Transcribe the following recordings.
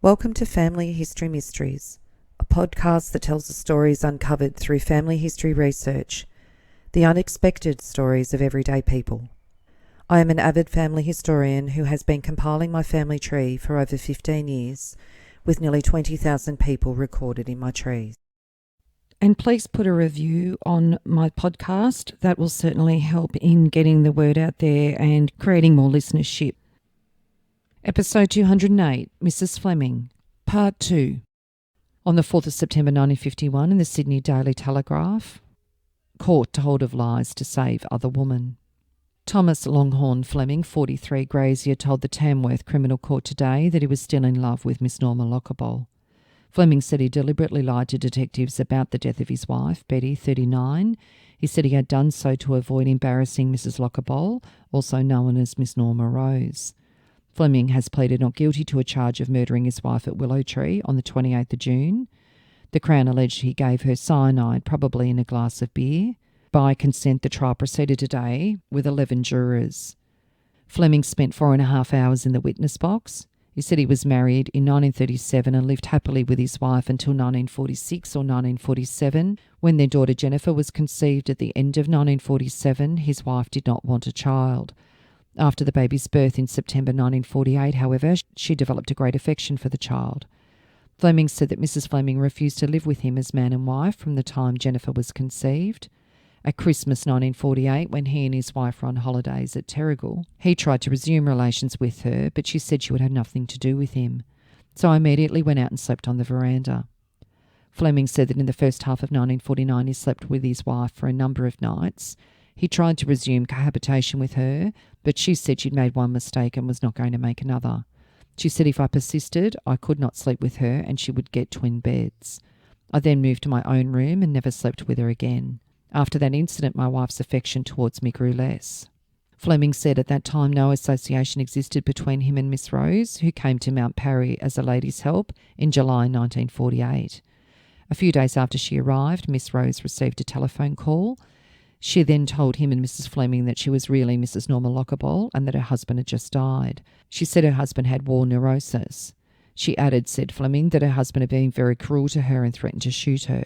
Welcome to Family History Mysteries, a podcast that tells the stories uncovered through family history research, the unexpected stories of everyday people. I am an avid family historian who has been compiling my family tree for over 15 years, with nearly 20,000 people recorded in my trees. And please put a review on my podcast. That will certainly help in getting the word out there and creating more listenership. Episode 208, Mrs. Fleming, Part 2. On the 4th of September 1951 in the Sydney Daily Telegraph, caught to hold of lies to save other woman. Thomas Longhorn Fleming, 43, Grazier, told the Tamworth Criminal Court today that he was still in love with Miss Norma Lockable. Fleming said he deliberately lied to detectives about the death of his wife, Betty, 39. He said he had done so to avoid embarrassing Mrs. Lockable, also known as Miss Norma Rose. Fleming has pleaded not guilty to a charge of murdering his wife at Willow Tree on the 28th of June. The Crown alleged he gave her cyanide, probably in a glass of beer. By consent, the trial proceeded today with 11 jurors. Fleming spent 4.5 hours in the witness box. He said he was married in 1937 and lived happily with his wife until 1946 or 1947. When their daughter Jennifer was conceived at the end of 1947, his wife did not want a child. After the baby's birth in September 1948, however, she developed a great affection for the child. Fleming said that Mrs. Fleming refused to live with him as man and wife from the time Jennifer was conceived. At Christmas 1948, when he and his wife were on holidays at Terrigal, he tried to resume relations with her, but she said she would have nothing to do with him. So I immediately went out and slept on the veranda. Fleming said that in the first half of 1949 he slept with his wife for a number of nights. He tried to resume cohabitation with her, but she said she'd made one mistake and was not going to make another. She said if I persisted, I could not sleep with her and she would get twin beds. I then moved to my own room and never slept with her again. After that incident, my wife's affection towards me grew less. Fleming said at that time no association existed between him and Miss Rose, who came to Mount Parry as a lady's help in July 1948. A few days after she arrived, Miss Rose received a telephone call. She then told him and Mrs. Fleming that she was really Mrs. Norma Lockable and that her husband had just died. She said her husband had war neurosis. She added, said Fleming, that her husband had been very cruel to her and threatened to shoot her.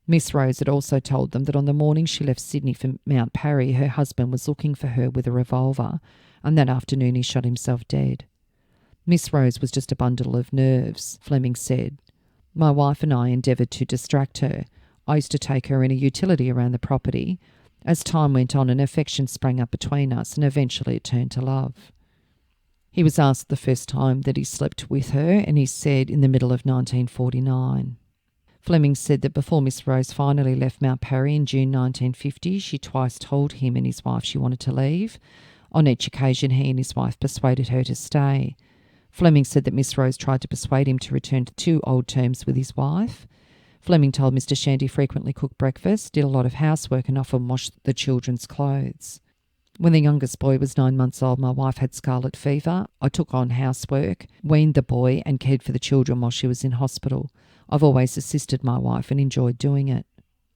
Miss Rose had also told them that on the morning she left Sydney for Mount Parry, her husband was looking for her with a revolver, and that afternoon he shot himself dead. Miss Rose was just a bundle of nerves, Fleming said. My wife and I endeavoured to distract her. I used to take her in a utility around the property. As time went on, an affection sprang up between us, and eventually it turned to love. He was asked the first time that he slept with her, and he said in the middle of 1949. Fleming said that before Miss Rose finally left Mount Parry in June 1950, she twice told him and his wife she wanted to leave. On each occasion, he and his wife persuaded her to stay. Fleming said that Miss Rose tried to persuade him to return to old terms with his wife. Fleming told Mr. Shandy frequently cooked breakfast, did a lot of housework and often washed the children's clothes. When the youngest boy was 9 months old, my wife had scarlet fever. I took on housework, weaned the boy and cared for the children while she was in hospital. I've always assisted my wife and enjoyed doing it.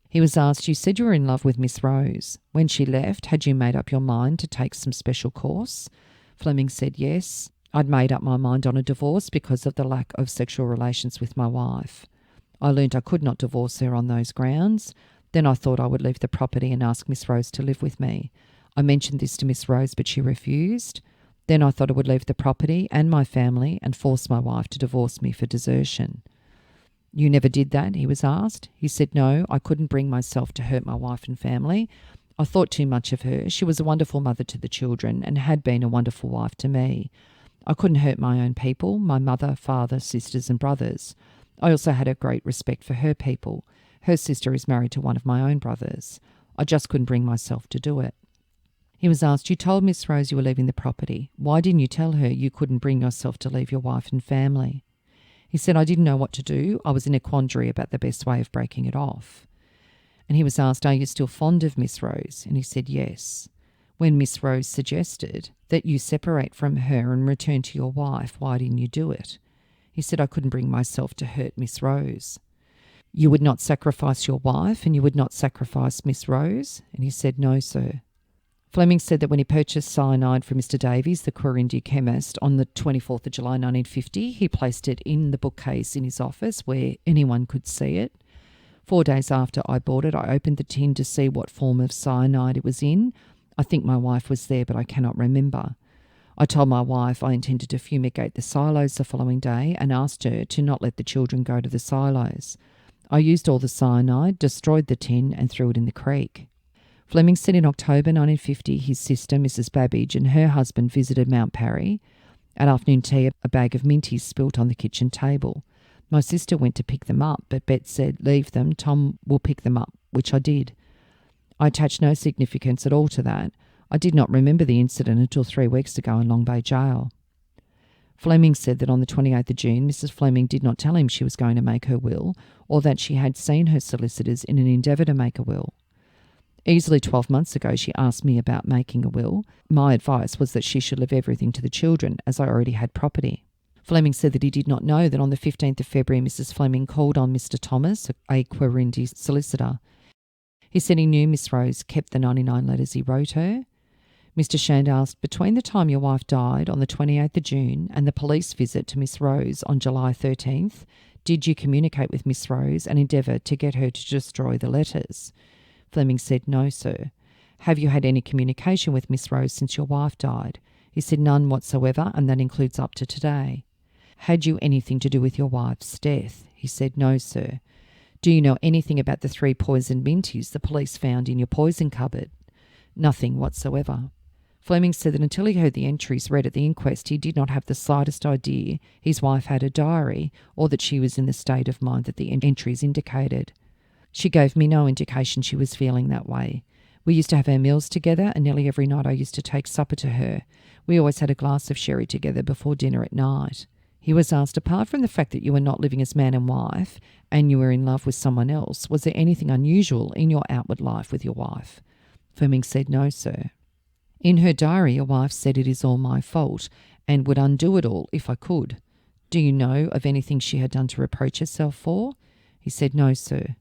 He was asked, you said you were in love with Miss Rose. When she left, had you made up your mind to take some special course? Fleming said yes. I'd made up my mind on a divorce because of the lack of sexual relations with my wife. I learnt I could not divorce her on those grounds. Then I thought I would leave the property and ask Miss Rose to live with me. I mentioned this to Miss Rose, but she refused. Then I thought I would leave the property and my family and force my wife to divorce me for desertion. You never did that, he was asked. He said, no, I couldn't bring myself to hurt my wife and family. I thought too much of her. She was a wonderful mother to the children and had been a wonderful wife to me. I couldn't hurt my own people, my mother, father, sisters and brothers. I also had a great respect for her people. Her sister is married to one of my own brothers. I just couldn't bring myself to do it. He was asked, you told Miss Rose you were leaving the property. Why didn't you tell her you couldn't bring yourself to leave your wife and family? He said, I didn't know what to do. I was in a quandary about the best way of breaking it off. And he was asked, are you still fond of Miss Rose? And he said, yes. When Miss Rose suggested that you separate from her and return to your wife, why didn't you do it? He said, I couldn't bring myself to hurt Miss Rose. You would not sacrifice your wife and you would not sacrifice Miss Rose? And he said, no, sir. Fleming said that when he purchased cyanide from Mr. Davies, the Corinthi chemist, on the 24th of July 1950, he placed it in the bookcase in his office where anyone could see it. 4 days after I bought it, I opened the tin to see what form of cyanide it was in. I think my wife was there, but I cannot remember. I told my wife I intended to fumigate the silos the following day and asked her to not let the children go to the silos. I used all the cyanide, destroyed the tin and threw it in the creek. Fleming said in October 1950 his sister, Mrs. Babbage, and her husband visited Mount Parry. At afternoon tea, a bag of minties spilt on the kitchen table. My sister went to pick them up, but Bet said, "Leave them, Tom will pick them up," which I did. I attached no significance at all to that. I did not remember the incident until 3 weeks ago in Long Bay Jail. Fleming said that on the 28th of June, Mrs. Fleming did not tell him she was going to make her will, or that she had seen her solicitors in an endeavour to make a will. Easily 12 months ago, she asked me about making a will. My advice was that she should leave everything to the children, as I already had property. Fleming said that he did not know that on the 15th of February, Mrs. Fleming called on Mr. Thomas, a Corinthi solicitor. He said he knew Miss Rose kept the 99 letters he wrote her. Mr. Shand asked, between the time your wife died on the 28th of June and the police visit to Miss Rose on July 13th, did you communicate with Miss Rose and endeavour to get her to destroy the letters? Fleming said, "No, sir." "Have you had any communication with Miss Rose since your wife died?" He said, "None whatsoever, and that includes up to today." "Had you anything to do with your wife's death?" He said, "No, sir." "Do you know anything about the 3 poisoned minties the police found in your poison cupboard?" "Nothing whatsoever." Fleming said that until he heard the entries read at the inquest, he did not have the slightest idea his wife had a diary or that she was in the state of mind that the entries indicated. "She gave me no indication she was feeling that way. We used to have our meals together, and nearly every night I used to take supper to her. We always had a glass of sherry together before dinner at night." He was asked, apart from the fact that you were not living as man and wife and you were in love with someone else, was there anything unusual in your outward life with your wife? Fleming said, "No, sir." "In her diary, your wife said it is all my fault and would undo it all if I could. Do you know of anything she had done to reproach herself for?" He said, "No, sir."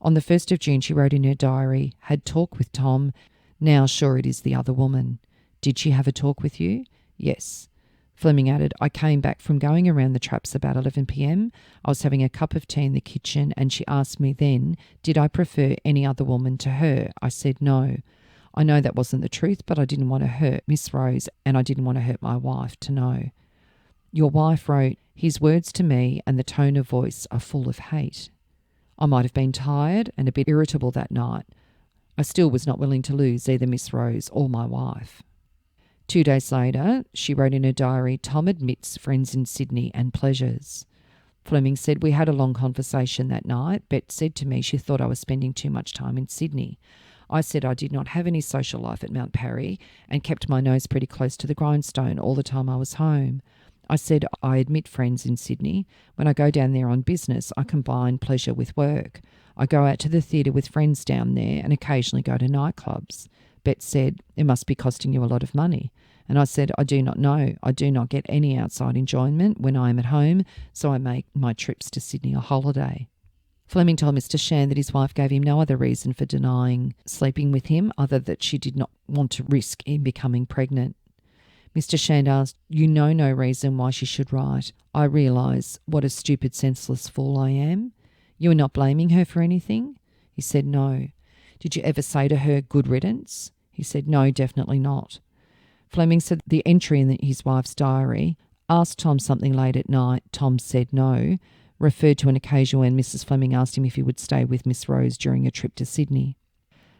On the 1st of June, she wrote in her diary, "Had talk with Tom. Now sure it is the other woman." "Did she have a talk with you?" "Yes." Fleming added, "I came back from going around the traps about 11 p.m. I was having a cup of tea in the kitchen and she asked me then, did I prefer any other woman to her? I said no. I know that wasn't the truth, but I didn't want to hurt Miss Rose and I didn't want to hurt my wife to know." Your wife wrote, "His words to me and the tone of voice are full of hate." I might have been tired and a bit irritable that night. I still was not willing to lose either Miss Rose or my wife. 2 days later, she wrote in her diary, "Tom admits friends in Sydney and pleasures." Fleming said, "We had a long conversation that night. Bet said to me she thought I was spending too much time in Sydney. I said I did not have any social life at Mount Parry and kept my nose pretty close to the grindstone all the time I was home. I said I admit friends in Sydney. When I go down there on business, I combine pleasure with work. I go out to the theatre with friends down there and occasionally go to nightclubs." Bet said, "It must be costing you a lot of money." And I said, "I do not know. I do not get any outside enjoyment when I am at home, so I make my trips to Sydney a holiday." Fleming told Mr. Shand that his wife gave him no other reason for denying sleeping with him other that she did not want to risk in becoming pregnant. Mr. Shand asked, "You know no reason why she should write. I realise what a stupid, senseless fool I am. You are not blaming her for anything?" He said, "No." "Did you ever say to her, 'good riddance'?" He said, "No, definitely not." Fleming said the entry in his wife's diary, "Asked Tom something late at night. Tom said no," referred to an occasion when Mrs. Fleming asked him if he would stay with Miss Rose during a trip to Sydney.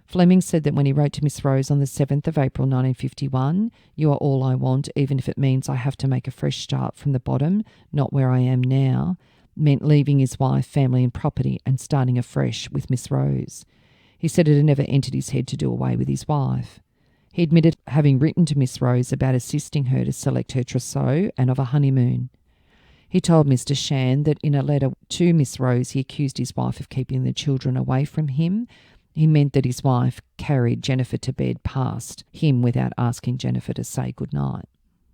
Fleming said that when he wrote to Miss Rose on the 7th of April 1951, "You are all I want, even if it means I have to make a fresh start from the bottom, not where I am now," meant leaving his wife, family and property and starting afresh with Miss Rose. He said it had never entered his head to do away with his wife. He admitted having written to Miss Rose about assisting her to select her trousseau and of a honeymoon. He told Mr. Shand that in a letter to Miss Rose he accused his wife of keeping the children away from him. He meant that his wife carried Jennifer to bed past him without asking Jennifer to say goodnight.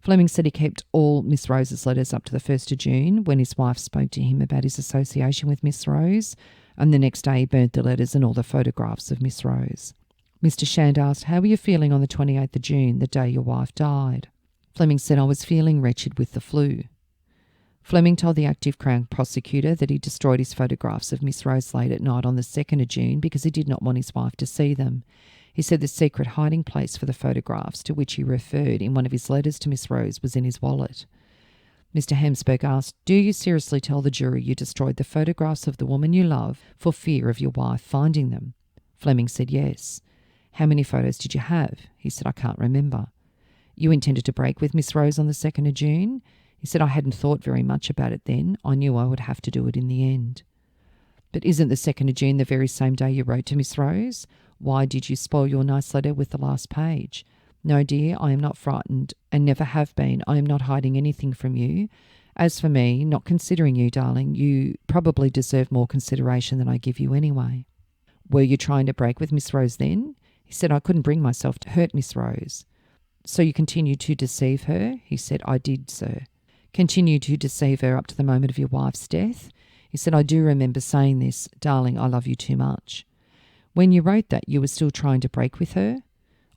Fleming said he kept all Miss Rose's letters up to the 1st of June when his wife spoke to him about his association with Miss Rose, and the next day he burnt the letters and all the photographs of Miss Rose. Mr. Shand asked, "How were you feeling on the 28th of June, the day your wife died?" Fleming said, "I was feeling wretched with the flu." Fleming told the active Crown prosecutor that he destroyed his photographs of Miss Rose late at night on the 2nd of June because he did not want his wife to see them. He said the secret hiding place for the photographs, to which he referred in one of his letters to Miss Rose, was in his wallet. Mr. Hamsberg asked, "Do you seriously tell the jury you destroyed the photographs of the woman you love for fear of your wife finding them?" Fleming said yes. "How many photos did you have?" He said, "I can't remember." "You intended to break with Miss Rose on the 2nd of June?" He said, "I hadn't thought very much about it then. I knew I would have to do it in the end." "But isn't the 2nd of June the very same day you wrote to Miss Rose? Why did you spoil your nice letter with the last page?" "No, dear, I am not frightened and never have been. I am not hiding anything from you. As for me, not considering you, darling, you probably deserve more consideration than I give you anyway." "Were you trying to break with Miss Rose then?" He said, "I couldn't bring myself to hurt Miss Rose." "So you continued to deceive her?" He said, "I did, sir." "Continued to deceive her up to the moment of your wife's death?" He said, "I do remember saying this, darling, I love you too much." "When you wrote that, you were still trying to break with her?"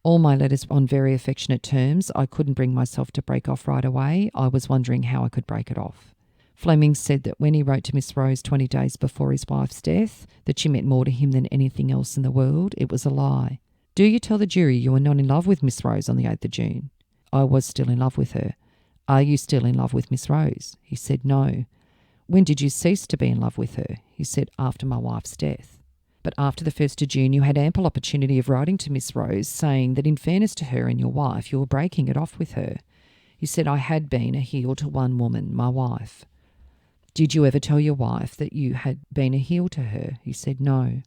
"All my letters were on very affectionate terms. I couldn't bring myself to break off right away. I was wondering how I could break it off." Fleming said that when he wrote to Miss Rose 20 days before his wife's death, that she meant more to him than anything else in the world. It was a lie. "Do you tell the jury you were not in love with Miss Rose on the 8th of June?" "I was still in love with her." "Are you still in love with Miss Rose?" He said, "No." "When did you cease to be in love with her?" He said, "After my wife's death." "But after the 1st of June, you had ample opportunity of writing to Miss Rose, saying that in fairness to her and your wife, you were breaking it off with her." He said, "I had been a heel to one woman, my wife." "Did you ever tell your wife that you had been a heel to her?" He said, "No."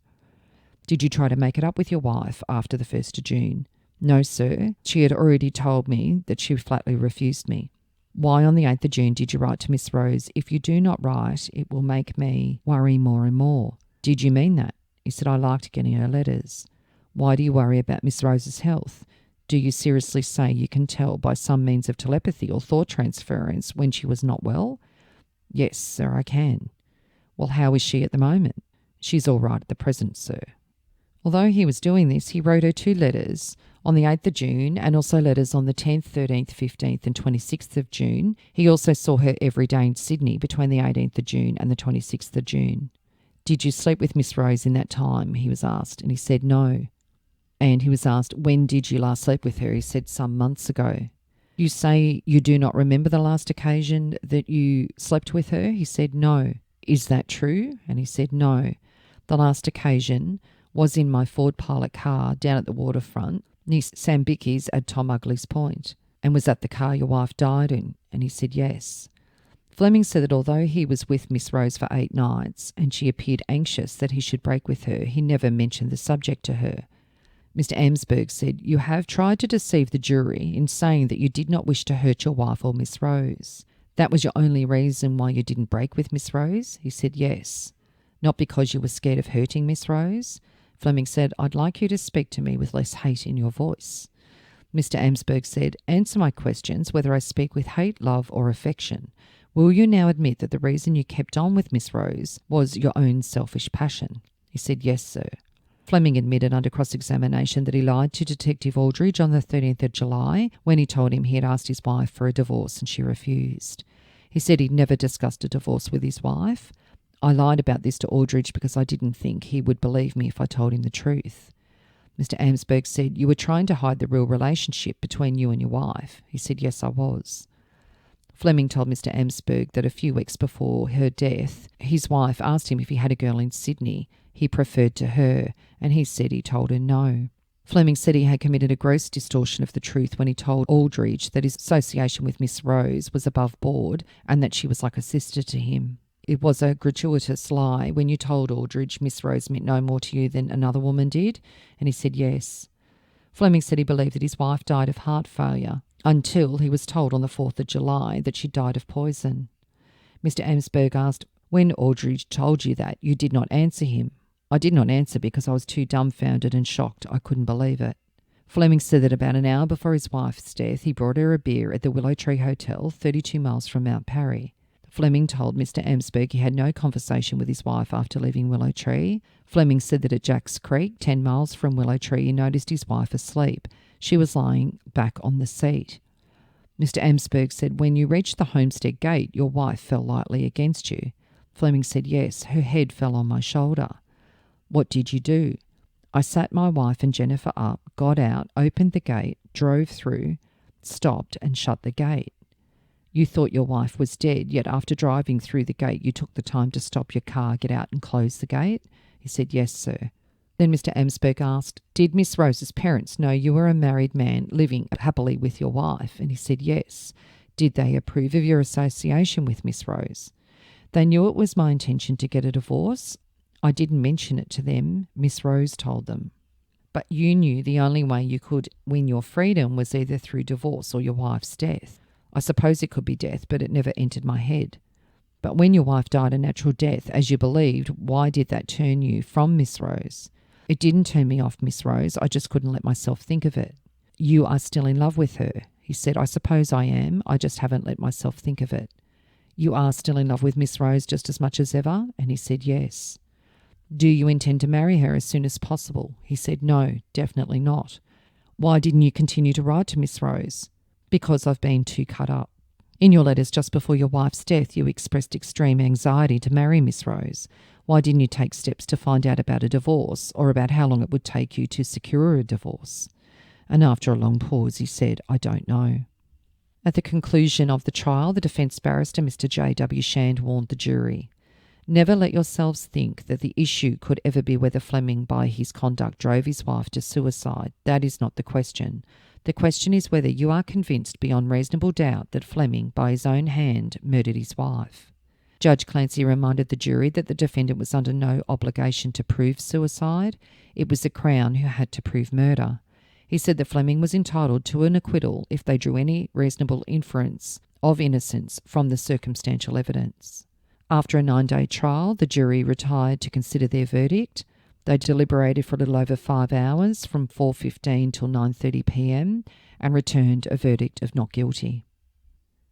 "Did you try to make it up with your wife after the 1st of June?" "No, sir. She had already told me that she flatly refused me." "Why on the 8th of June did you write to Miss Rose? If you do not write, it will make me worry more and more." "Did you mean that?" He said, "I liked getting her letters." "Why do you worry about Miss Rose's health? Do you seriously say you can tell by some means of telepathy or thought transference when she was not well?" "Yes, sir, I can." "Well, how is she at the moment?" "She's all right at the present, sir." Although he was doing this, he wrote her 2 letters on the 8th of June and also letters on the 10th, 13th, 15th and 26th of June. He also saw her every day in Sydney between the 18th of June and the 26th of June. "Did you sleep with Miss Rose in that time?" he was asked, and he said no. And he was asked, "When did you last sleep with her?" He said, "Some months ago." "You say you do not remember the last occasion that you slept with her?" He said, "No." "Is that true?" And he said, "No. The last occasion was in my Ford Pilot car down at the waterfront near Sambikis at Tom Ugly's Point." "And was that the car your wife died in?" And he said, "Yes." Fleming said that although he was with Miss Rose for 8 nights and she appeared anxious that he should break with her, he never mentioned the subject to her. Mr. Amsberg said, "You have tried to deceive the jury in saying that you did not wish to hurt your wife or Miss Rose. That was your only reason why you didn't break with Miss Rose?" He said, "Yes." "Not because you were scared of hurting Miss Rose?" Fleming said, "I'd like you to speak to me with less hate in your voice." Mr. Amsberg said, "Answer my questions, whether I speak with hate, love or affection. Will you now admit that the reason you kept on with Miss Rose was your own selfish passion?" He said, "Yes, sir." Fleming admitted under cross-examination that he lied to Detective Aldridge on the 13th of July when he told him he had asked his wife for a divorce and she refused. He said he'd never discussed a divorce with his wife. "I lied about this to Aldridge because I didn't think he would believe me if I told him the truth." Mr. Amsberg said, "You were trying to hide the real relationship between you and your wife." He said, "Yes, I was." Fleming told Mr. Amsberg that a few weeks before her death, his wife asked him if he had a girl in Sydney he preferred to her, and he said he told her no. Fleming said he had committed a gross distortion of the truth when he told Aldridge that his association with Miss Rose was above board and that she was like a sister to him. "It was a gratuitous lie when you told Aldridge Miss Rose meant no more to you than another woman did?" And he said yes. Fleming said he believed that his wife died of heart failure until he was told on the 4th of July that she died of poison. Mr. Amsberg asked, "When Aldridge told you that, you did not answer him?" "I did not answer because I was too dumbfounded and shocked. I couldn't believe it." Fleming said that about an hour before his wife's death, he brought her a beer at the Willow Tree Hotel, 32 miles from Mount Parry. Fleming told Mr. Amsberg he had no conversation with his wife after leaving Willow Tree. Fleming said that at Jack's Creek, 10 miles from Willow Tree, he noticed his wife asleep. She was lying back on the seat. Mr. Amsberg said, when you reached the homestead gate, your wife fell lightly against you. Fleming said, yes, her head fell on my shoulder. What did you do? I sat my wife and Jennifer up, got out, opened the gate, drove through, stopped and shut the gate. You thought your wife was dead, yet after driving through the gate, you took the time to stop your car, get out and close the gate? He said, yes, sir. Then Mr. Amsberg asked, did Miss Rose's parents know you were a married man living happily with your wife? And he said, yes. Did they approve of your association with Miss Rose? They knew it was my intention to get a divorce. I didn't mention it to them. Miss Rose told them. But you knew the only way you could win your freedom was either through divorce or your wife's death. I suppose it could be death, but it never entered my head. But when your wife died a natural death, as you believed, why did that turn you from Miss Rose? It didn't turn me off Miss Rose. I just couldn't let myself think of it. You are still in love with her. He said, I suppose I am. I just haven't let myself think of it. You are still in love with Miss Rose just as much as ever? And he said, yes. Do you intend to marry her as soon as possible? He said, no, definitely not. Why didn't you continue to write to Miss Rose? Because I've been too cut up. In your letters just before your wife's death, you expressed extreme anxiety to marry Miss Rose. Why didn't you take steps to find out about a divorce or about how long it would take you to secure a divorce? And after a long pause, he said, I don't know. At the conclusion of the trial, the defence barrister, Mr. J.W. Shand, warned the jury, never let yourselves think that the issue could ever be whether Fleming, by his conduct, drove his wife to suicide. That is not the question. The question is whether you are convinced beyond reasonable doubt that Fleming, by his own hand, murdered his wife. Judge Clancy reminded the jury that the defendant was under no obligation to prove suicide. It was the Crown who had to prove murder. He said that Fleming was entitled to an acquittal if they drew any reasonable inference of innocence from the circumstantial evidence. After a 9-day trial, the jury retired to consider their verdict. They deliberated for a little over 5 hours, from 4:15 till 9:30 p.m, and returned a verdict of not guilty.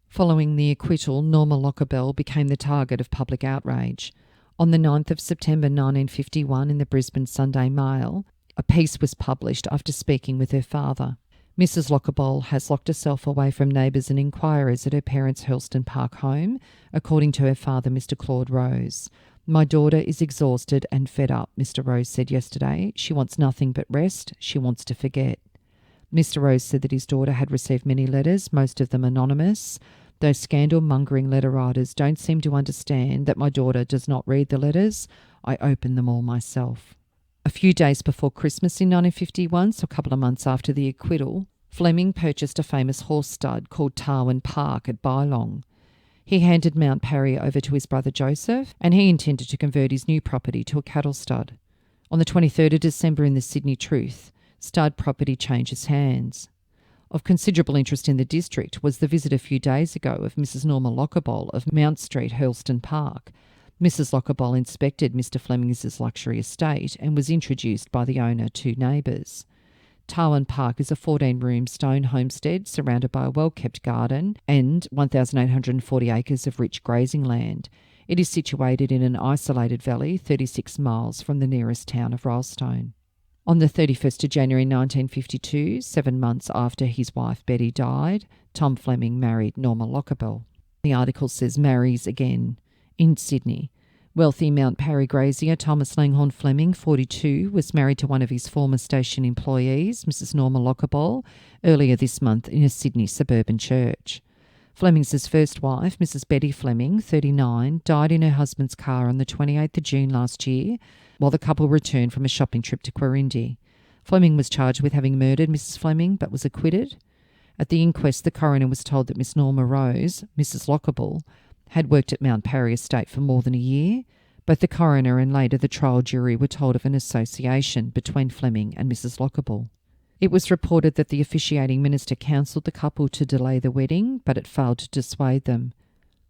Following the acquittal, Norma Lockabell became the target of public outrage. On the 9th of September 1951, in the Brisbane Sunday Mail, a piece was published after speaking with her father. Mrs. Lockabell has locked herself away from neighbours and inquirers at her parents' Hurlston Park home, according to her father, Mr. Claude Rose. My daughter is exhausted and fed up, Mr. Rose said yesterday. She wants nothing but rest. She wants to forget. Mr. Rose said that his daughter had received many letters, most of them anonymous. Those scandal-mongering letter writers don't seem to understand that my daughter does not read the letters. I open them all myself. A few days before Christmas in 1951, so a couple of months after the acquittal, Fleming purchased a famous horse stud called Tarwin Park at Bylong. He handed Mount Parry over to his brother Joseph, and he intended to convert his new property to a cattle stud. On the 23rd of December in the Sydney Truth, stud property changes hands. Of considerable interest in the district was the visit a few days ago of Mrs. Norma Lockabell of Mount Street, Hurlston Park. Mrs. Lockabell inspected Mr. Fleming's luxury estate and was introduced by the owner to neighbours. Tarwin Park is a 14-room stone homestead surrounded by a well-kept garden and 1,840 acres of rich grazing land. It is situated in an isolated valley 36 miles from the nearest town of Rylstone. On the 31st of January 1952, 7 months after his wife Betty died, Tom Fleming married Norma Lockabell. The article says marries again. In Sydney, wealthy Mount Parry grazier Thomas Langhorne Fleming, 42, was married to one of his former station employees, Mrs. Norma Lockabell, earlier this month in a Sydney suburban church. Fleming's first wife, Mrs. Betty Fleming, 39, died in her husband's car on the 28th of June last year, while the couple returned from a shopping trip to Quirindi. Fleming was charged with having murdered Mrs. Fleming, but was acquitted. At the inquest, the coroner was told that Miss Norma Rose, Mrs. Lockabell, had worked at Mount Parry Estate for more than a year. Both the coroner and later the trial jury were told of an association between Fleming and Mrs. Lockabell. It was reported that the officiating minister counselled the couple to delay the wedding, but it failed to dissuade them.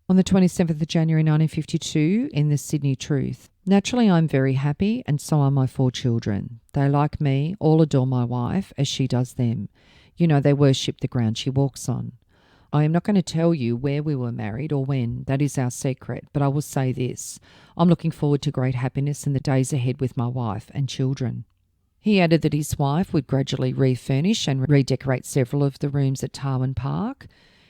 On the 27th of January 1952, in the Sydney Truth, naturally I'm very happy, and so are my 4 children. They, like me, all adore my wife as she does them. You know, they worship the ground she walks on. I am not going to tell you where we were married or when. That is our secret. But I will say this. I'm looking forward to great happiness in the days ahead with my wife and children. He added that his wife would gradually refurnish and redecorate several of the rooms at Tarwin Park.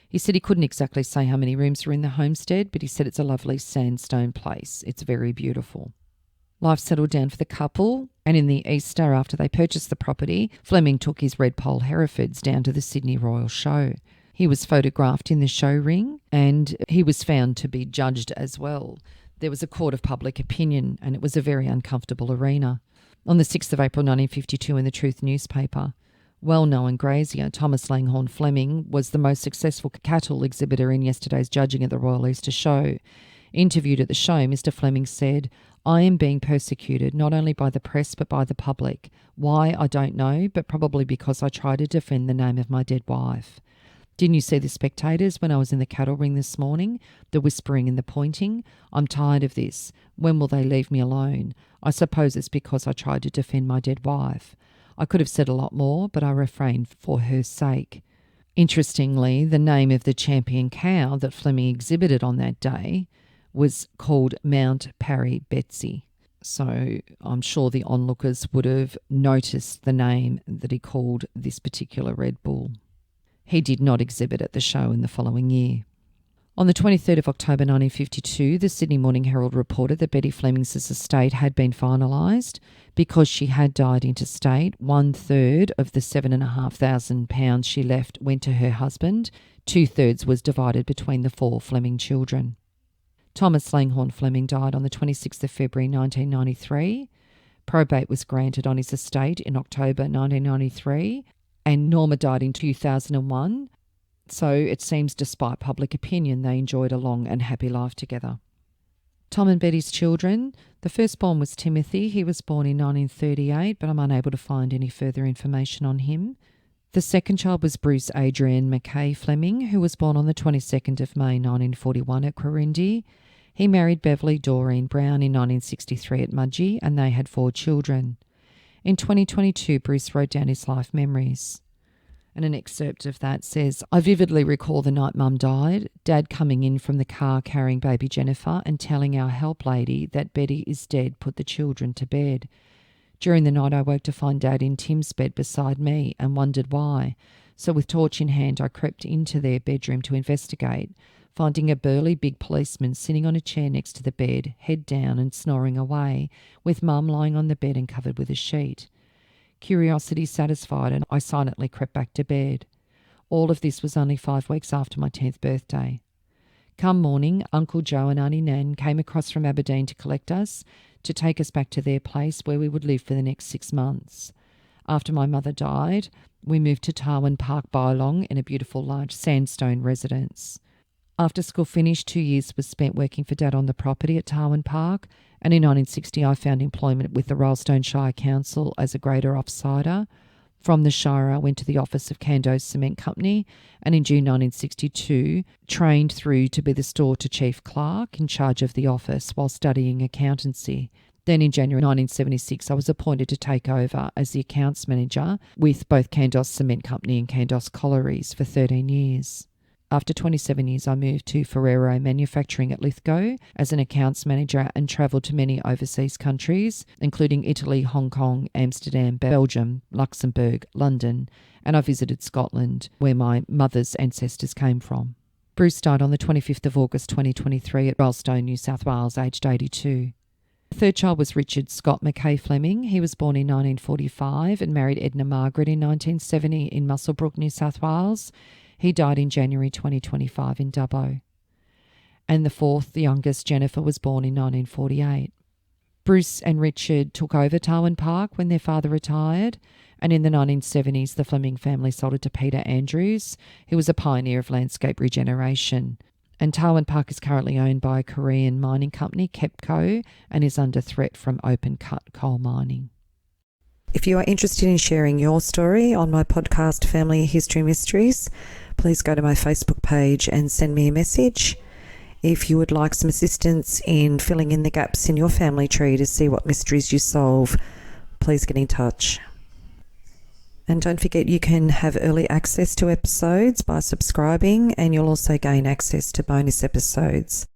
He said he couldn't exactly say how many rooms were in the homestead, but he said it's a lovely sandstone place. It's very beautiful. Life settled down for the couple, and in the Easter after they purchased the property, Fleming took his red pole Herefords down to the Sydney Royal Show. He was photographed in the show ring, and he was found to be judged as well. There was a court of public opinion, and it was a very uncomfortable arena. On the 6th of April 1952 in the Truth newspaper, well-known grazier Thomas Langhorne Fleming was the most successful cattle exhibitor in yesterday's judging at the Royal Easter Show. Interviewed at the show, Mr. Fleming said, "I am being persecuted not only by the press but by the public. Why, I don't know, but probably because I try to defend the name of my dead wife. Didn't you see the spectators when I was in the cattle ring this morning? The whispering and the pointing? I'm tired of this. When will they leave me alone? I suppose it's because I tried to defend my dead wife. I could have said a lot more, but I refrained for her sake." Interestingly, the name of the champion cow that Fleming exhibited on that day was called Mount Parry Betsy. So I'm sure the onlookers would have noticed the name that he called this particular Red Bull. He did not exhibit at the show in the following year. On the 23rd of October 1952, the Sydney Morning Herald reported that Betty Fleming's estate had been finalised. Because she had died intestate, 1/3 of the £7,500 she left went to her husband. 2/3 was divided between the 4 Fleming children. Thomas Langhorne Fleming died on the 26th of February 1993. Probate was granted on his estate in October 1993, and Norma died in 2001. So it seems, despite public opinion, they enjoyed a long and happy life together. Tom and Betty's children. The firstborn was Timothy. He was born in 1938, but I'm unable to find any further information on him. The second child was Bruce Adrian Mackay Fleming, who was born on the 22nd of May 1941 at Quirindi. He married Beverly Doreen Brown in 1963 at Mudgee, and they had 4 children. In 2022, Bruce wrote down his life memories. And an excerpt of that says, "I vividly recall the night Mum died, Dad coming in from the car carrying baby Jennifer and telling our help lady that Betty is dead, put the children to bed. During the night I woke to find Dad in Tim's bed beside me and wondered why. So with torch in hand I crept into their bedroom to investigate, finding a burly big policeman sitting on a chair next to the bed, head down and snoring away, with Mum lying on the bed and covered with a sheet. Curiosity satisfied, and I silently crept back to bed. All of this was only 5 weeks after my 10th birthday. Come morning, Uncle Joe and Auntie Nan came across from Aberdeen to collect us, to take us back to their place where we would live for the next 6 months. After my mother died, we moved to Tarwin Park, Bylong, in a beautiful large sandstone residence. After school finished, 2 years was spent working for Dad on the property at Tarwin Park, and in 1960 I found employment with the Royalstone Shire Council as a grader offsider. From the Shire I went to the office of Cando's Cement Company, and in June 1962 trained through to be the store-to-chief clerk in charge of the office while studying accountancy. Then in January 1976 I was appointed to take over as the accounts manager with both Candos Cement Company and Candos Collieries for 13 years. After 27 years, I moved to Ferrero Manufacturing at Lithgow as an accounts manager and travelled to many overseas countries, including Italy, Hong Kong, Amsterdam, Belgium, Luxembourg, London, and I visited Scotland, where my mother's ancestors came from. Bruce died on the 25th of August 2023 at Royalstone, New South Wales, aged 82. The third child was Richard Scott Mackay Fleming. He was born in 1945 and married Edna Margaret in 1970 in Muswellbrook, New South Wales. He died in January 2025 in Dubbo. And the fourth, the youngest, Jennifer, was born in 1948. Bruce and Richard took over Tarwin Park when their father retired, and in the 1970s the Fleming family sold it to Peter Andrews, who was a pioneer of landscape regeneration. And Tarwin Park is currently owned by a Korean mining company, KEPCO, and is under threat from open-cut coal mining. If you are interested in sharing your story on my podcast, Family History Mysteries, please go to my Facebook page and send me a message. If you would like some assistance in filling in the gaps in your family tree to see what mysteries you solve, please get in touch. And don't forget you can have early access to episodes by subscribing, and you'll also gain access to bonus episodes.